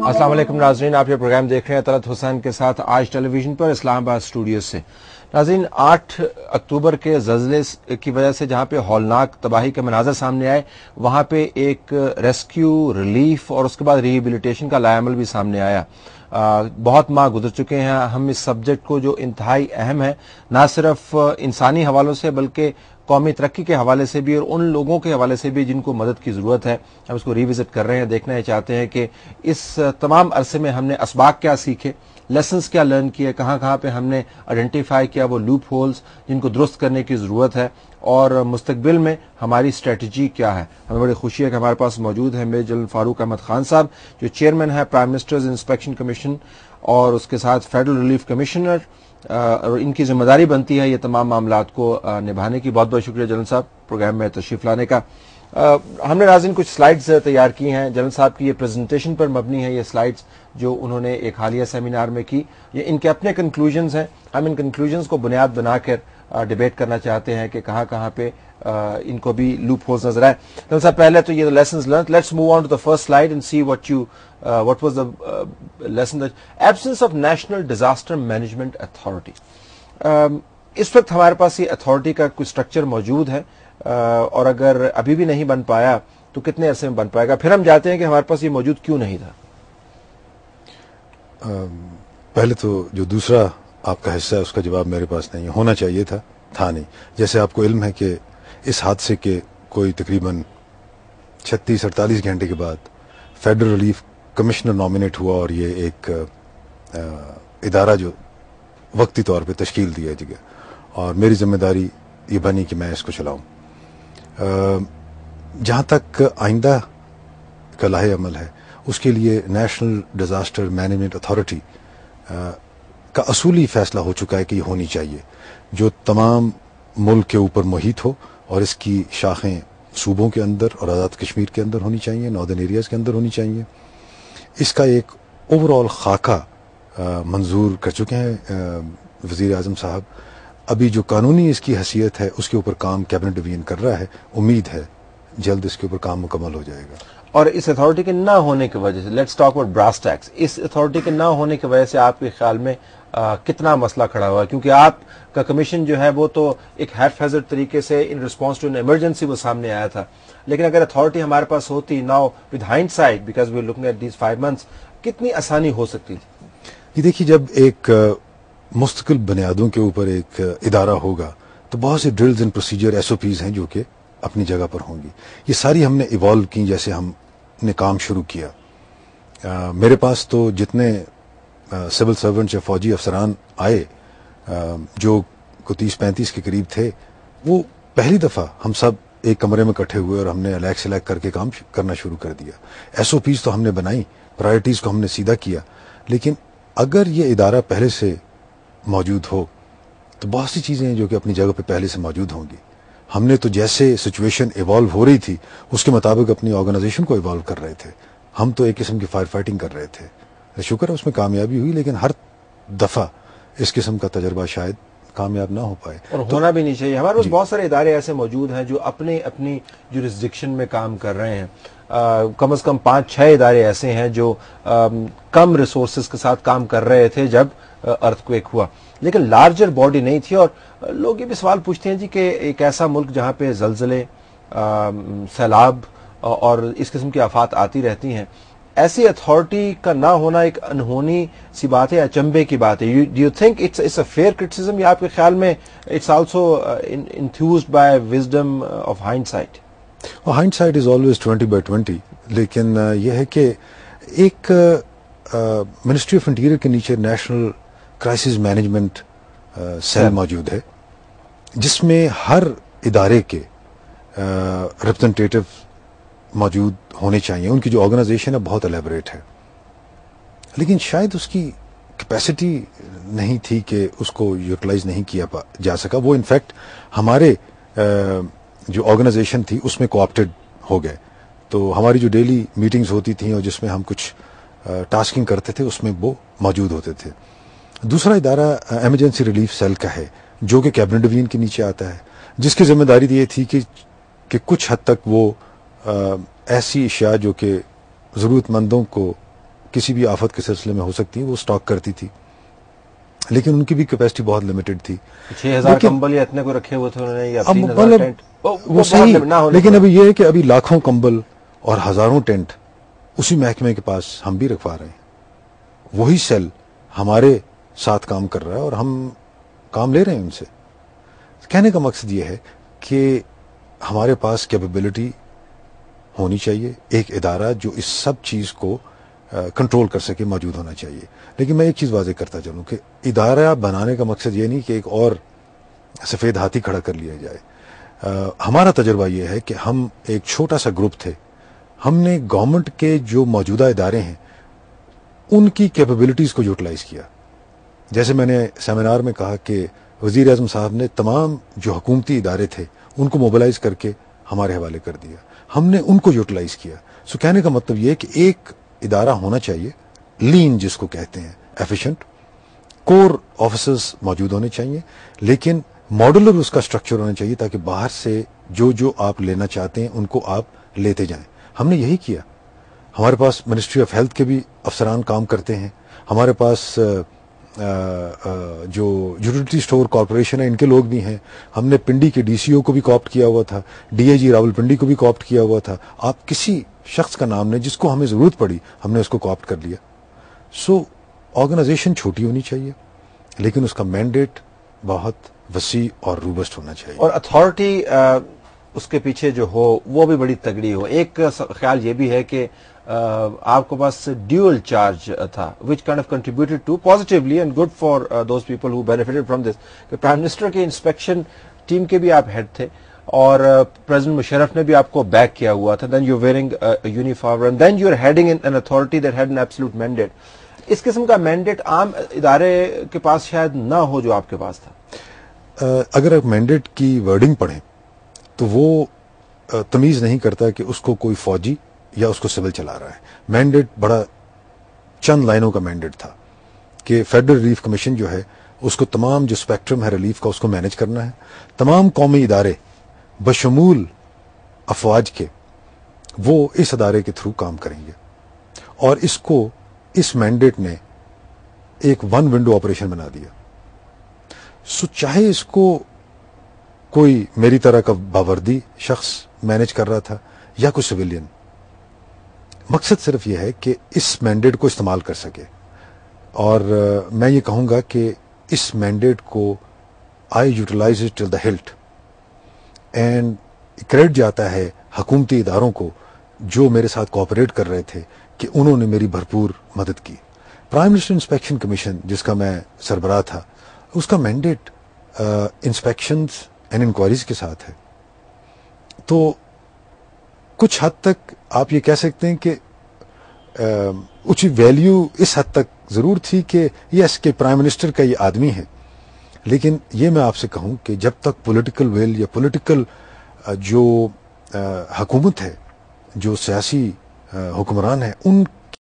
السلام علیکم ناظرین، آپ یہ پروگرام دیکھ رہے ہیں طلعت حسین کے ساتھ آج ٹیلی ویژن پر اسلام آباد اسٹوڈیو سے۔ ناظرین، 8 اکتوبر کے زلزلے کی وجہ سے جہاں پہ ہولناک تباہی کے مناظر سامنے آئے، وہاں پہ ایک ریسکیو، ریلیف اور اس کے بعد ریہیبلیٹیشن کا لائحہ بھی سامنے آیا۔ بہت ماہ گزر چکے ہیں، ہم اس سبجیکٹ کو جو انتہائی اہم ہے نہ صرف انسانی حوالوں سے بلکہ قومی ترقی کے حوالے سے بھی اور ان لوگوں کے حوالے سے بھی جن کو مدد کی ضرورت ہے، ہم اس کو ریوزٹ کر رہے ہیں، دیکھنا یہ چاہتے ہیں کہ اس تمام عرصے میں ہم نے اسباق کیا سیکھے، لیسنز کیا لرن کیے، کہاں کہاں پہ ہم نے آئیڈینٹیفائی کیا وہ لوپ ہولز جن کو درست کرنے کی ضرورت ہے، اور مستقبل میں ہماری اسٹریٹجی کیا ہے۔ ہمیں بڑی خوشی ہے کہ ہمارے پاس موجود ہے میجر جنرل فاروق احمد خان صاحب، جو چیئرمین ہے پرائم منسٹرز انسپیکشن کمیشن، اور اس کے ساتھ فیڈرل ریلیف کمشنر، اور ان کی ذمہ داری بنتی ہے یہ تمام معاملات کو نبھانے کی۔ بہت بہت شکریہ جنرل صاحب پروگرام میں تشریف لانے کا۔ ہم نے ناظرین کچھ سلائیڈز تیار کی ہیں، جنرل صاحب کی یہ پریزنٹیشن پر مبنی ہے یہ سلائیڈز جو انہوں نے ایک حالیہ سیمینار میں کی، یہ ان کے اپنے کنکلوژنز ہیں۔ ہم ان کنکلوژنز کو بنیاد بنا کر ڈیبیٹ کرنا چاہتے ہیں کہ کہاں کہاں پہ ان کو بھی لوپ ہولز نظر آئے۔ جنرل صاحب، پہلے تو یہ lessons learned, let's move on to the first slide and see what was the lesson that absence of national disaster management authority. اس وقت ہمارے پاس یہ اتھارٹی کا کوئی سٹرکچر موجود ہے، اور اگر ابھی بھی نہیں بن پایا تو کتنے عرصے میں بن پائے گا؟ پھر ہم جاتے ہیں کہ ہمارے پاس یہ موجود کیوں نہیں تھا۔ پہلے تو جو دوسرا آپ کا حصہ ہے اس کا جواب میرے پاس نہیں ہے، ہونا چاہیے تھا نہیں۔ جیسے آپ کو علم ہے کہ اس حادثے کے کوئی تقریباً 36-48 گھنٹے کے بعد فیڈرل ریلیف کمشنر نامینیٹ ہوا، اور یہ ایک ادارہ جو وقتی طور پہ تشکیل دیا گیا، اور میری ذمہ داری یہ بنی کہ میں اس کو چلاؤں۔ جہاں تک آئندہ کا لاحِ عمل ہے، اس کے لیے نیشنل ڈیزاسٹر مینجمنٹ اتھارٹی کا اصولی فیصلہ ہو چکا ہے کہ یہ ہونی چاہیے، جو تمام ملک کے اوپر محیط ہو، اور اس کی شاخیں صوبوں کے اندر اور آزاد کشمیر کے اندر ہونی چاہیے، ناردرن ایریاز کے اندر ہونی چاہیے۔ اس کا ایک اوور آل خاکہ منظور کر چکے ہیں وزیر اعظم صاحب۔ ابھی جو قانونی اس کی حیثیت ہے اس کے اوپر کام کیبنٹ ڈویژن کر رہا ہے، امید ہے جلد اس کے اوپر کام مکمل ہو جائے گا۔ اور اس اتھارٹی کے نہ ہونے کی وجہ سے، let's talk about brass tacks, اس اتھارٹی کے نہ ہونے کی وجہ سے آپ کے خیال میں کتنا مسئلہ کھڑا ہوا ہے؟ کیونکہ آپ کا کمیشن جو ہے وہ تو ایک ہیلف ہیزرڈ طریقے سے ان رسپانس ٹو این ایمرجنسی وہ سامنے آیا تھا، لیکن اگر اتھارٹی ہمارے پاس ہوتی now with hindsight because we are looking at these 5 months، کتنی آسانی ہو سکتی تھی؟ یہ دیکھیے، جب ایک مستقل بنیادوں کے اوپر ایک ادارہ ہوگا تو بہت سے ڈرلز اینڈ پروسیجر SOPs ہیں جو کہ اپنی جگہ پر ہوں گی۔ یہ ساری ہم نے ایوالو کی جیسے ہم نے کام شروع کیا۔ میرے پاس تو جتنے سول سرونٹس یا فوجی افسران آئے جو کو 30-35 کے قریب تھے، وہ پہلی دفعہ ہم سب ایک کمرے میں اکٹھے ہوئے اور ہم نے الیکٹ سلیکٹ کر کے کام کرنا شروع کر دیا۔ SOPs تو ہم نے بنائی، پرائرٹیز کو ہم نے سیدھا کیا، لیکن اگر یہ ادارہ پہلے سے موجود ہو تو بہت سی چیزیں ہیں جو کہ اپنی جگہ پہ پہلے سے موجود ہوں گی۔ ہم نے تو جیسے سچویشن ایوالو ہو رہی تھی اس کے مطابق اپنی آرگنائزیشن کو ایوالو کر رہے تھے۔ ہم تو ایک قسم کی فائر فائٹنگ کر رہے تھے، شکر ہے اس میں کامیابی ہوئی، لیکن ہر دفعہ اس قسم کا تجربہ شاید کامیاب نہ ہو پائے، اور ہونا بھی نہیں چاہیے۔ ہمارے پاس بہت سارے ادارے ایسے موجود ہیں جو اپنی جورسڈکشن میں کام کر رہے ہیں، کم از کم 5-6 ادارے ایسے ہیں جو کم ریسورسز کے ساتھ کام کر رہے تھے جب ارتھ کویک ہوا، لیکن لارجر باڈی نہیں تھی۔ اور لوگ یہ بھی سوال پوچھتے ہیں جی کہ ایک ایسا ملک جہاں پہ زلزلے، سیلاب اور اس قسم کی آفات آتی رہتی ہیں، ایسی اتھارٹی کا نہ ہونا ایک انہونی سی بات ہے، اچنبے کی بات ہے۔ Do you think it's a fair criticism, یا آپ کے خیال میں it's also enthused by wisdom of hindsight? Hindsight is always 20/20، لیکن یہ ہے کہ ایک منسٹری آف انٹیریئر کے نیچے نیشنل کرائسس مینجمنٹ سیل موجود ہے، جس میں ہر ادارے کے ریپرزنٹیٹو موجود ہونے چاہیے۔ ان کی جو آرگنائزیشن ہے بہت الیبریٹ ہے، لیکن شاید اس کی کیپیسٹی نہیں تھی کہ اس کو یوٹیلائز نہیں کیا جا سکا. وہ انفیکٹ ہمارے جو آرگنائزیشن تھی اس میں کوآپٹیڈ ہو گئے. تو ہماری جو ڈیلی میٹنگز ہوتی تھیں اور جس میں ہم کچھ ٹاسکنگ کرتے تھے اس میں وہ موجود ہوتے تھے. دوسرا ادارہ ایمرجنسی ریلیف سیل کا ہے جو کہ کیبنٹ ڈویژن کے نیچے آتا ہے, جس کی ذمہ داری یہ تھی کہ کچھ حد تک وہ ایسی اشیاء جو کہ ضرورت مندوں کو کسی بھی آفت کے سلسلے میں ہو سکتی ہیں وہ سٹاک کرتی تھی, لیکن ان کی بھی کیپیسٹی بہت لمیٹڈ تھی. 6000 کمبل یا اتنے کو رکھے ہوئے تھے انہوں نے, یا 3000 ٹینٹ, وہ صحیح, لیکن ابھی یہ ہے کہ ابھی لاکھوں کمبل اور ہزاروں ٹینٹ اسی محکمے کے پاس ہم بھی رکھوا رہے ہیں. وہی سیل ہمارے ساتھ کام کر رہا ہے اور ہم کام لے رہے ہیں ان سے. کہنے کا مقصد یہ ہے کہ ہمارے پاس کیپیبلٹی ہونی چاہیے, ایک ادارہ جو اس سب چیز کو کنٹرول کر سکے موجود ہونا چاہیے. لیکن میں ایک چیز واضح کرتا چلوں کہ ادارہ بنانے کا مقصد یہ نہیں کہ ایک اور سفید ہاتھی کھڑا کر لیا جائے. ہمارا تجربہ یہ ہے کہ ہم ایک چھوٹا سا گروپ تھے, ہم نے گورنمنٹ کے جو موجودہ ادارے ہیں ان کی کیپیبلٹیز کو یوٹیلائز کیا. جیسے میں نے سیمینار میں کہا کہ وزیر اعظم صاحب نے تمام جو حکومتی ادارے تھے ان کو موبلائز کر کے ہمارے حوالے کر دیا, ہم نے ان کو یوٹیلائز کیا. سو کہنے کا مطلب یہ ہے کہ ایک ادارہ ہونا چاہیے لین جس کو کہتے ہیں, ایفیشینٹ, کور آفیسرز موجود ہونے چاہیے, لیکن ماڈولر اس کا اسٹرکچر ہونا چاہیے تاکہ باہر سے جو آپ لینا چاہتے ہیں ان کو آپ لیتے جائیں. ہم نے یہی کیا. ہمارے پاس منسٹری آف ہیلتھ کے بھی افسران کام کرتے ہیں, ہمارے پاس جو یوٹیلیٹی اسٹور کارپوریشن ہے ان کے لوگ بھی ہیں. ہم نے پنڈی کے ڈی سی او کو بھی کوآپٹ کیا ہوا تھا, ڈی آئی جی راول پنڈی کو بھی کوآپٹ کیا ہوا تھا. آپ کسی شخص کا نام نے جس کو ہمیں ضرورت پڑی ہم نے اس کو کوآپٹ کر لیا. سو آرگنائزیشن چھوٹی ہونی چاہیے لیکن اس کا مینڈیٹ بہت وسیع اور روبسٹ ہونا چاہیے, اور اتھارٹی اس کے پیچھے جو ہو وہ بھی بڑی تگڑی ہو. ایک خیال یہ بھی ہے کہ آپ کے پاس ڈیول چارج تھا which kind of contributed to positively and good for those people who benefited from this. کہ پرائم منسٹر کے انسپیکشن ٹیم کے بھی آپ ہیڈ تھے اور پریزیڈنٹ مشرف نے بھی آپ کو بیک کیا ہوا تھا. then you're wearing a uniform and then you're heading in an authority that had an absolute mandate. اس قسم کا مینڈیٹ عام ادارے کے پاس شاید نہ ہو جو آپ کے پاس تھا. اگر آپ مینڈیٹ کی ورڈنگ پڑھیں تو وہ تمیز نہیں کرتا کہ اس کو کوئی فوجی یا اس کو سول چلا رہا ہے. مینڈیٹ بڑا چند لائنوں کا مینڈیٹ تھا کہ فیڈرل ریلیف کمیشن جو ہے اس کو تمام جو اسپیکٹرم ہے ریلیف کا اس کو مینیج کرنا ہے. تمام قومی ادارے بشمول افواج کے وہ اس ادارے کے تھرو کام کریں گے, اور اس مینڈیٹ نے ایک ون ونڈو آپریشن بنا دیا. سو چاہے اس کو کوئی میری طرح کا باوردی شخص مینیج کر رہا تھا یا کوئی سویلین, مقصد صرف یہ ہے کہ اس مینڈیٹ کو استعمال کر سکے. اور میں یہ کہوں گا کہ اس مینڈیٹ کو I utilize it till the hilt, and credit جاتا ہے حکومتی اداروں کو جو میرے ساتھ کوآپریٹ کر رہے تھے کہ انہوں نے میری بھرپور مدد کی. پرائم منسٹر انسپیکشن کمیشن جس کا میں سربراہ تھا, اس کا مینڈیٹ انسپیکشنز اینڈ انکوائریز کے ساتھ ہے. تو کچھ حد تک آپ یہ کہہ سکتے ہیں کہ اس کی ویلیو اس حد تک ضرور تھی کہ یس کہ پرائم منسٹر کا یہ آدمی ہے, لیکن یہ میں آپ سے کہوں کہ جب تک پولیٹیکل ویل یا پولیٹیکل جو حکومت ہے, جو سیاسی حکمران ہیں, ان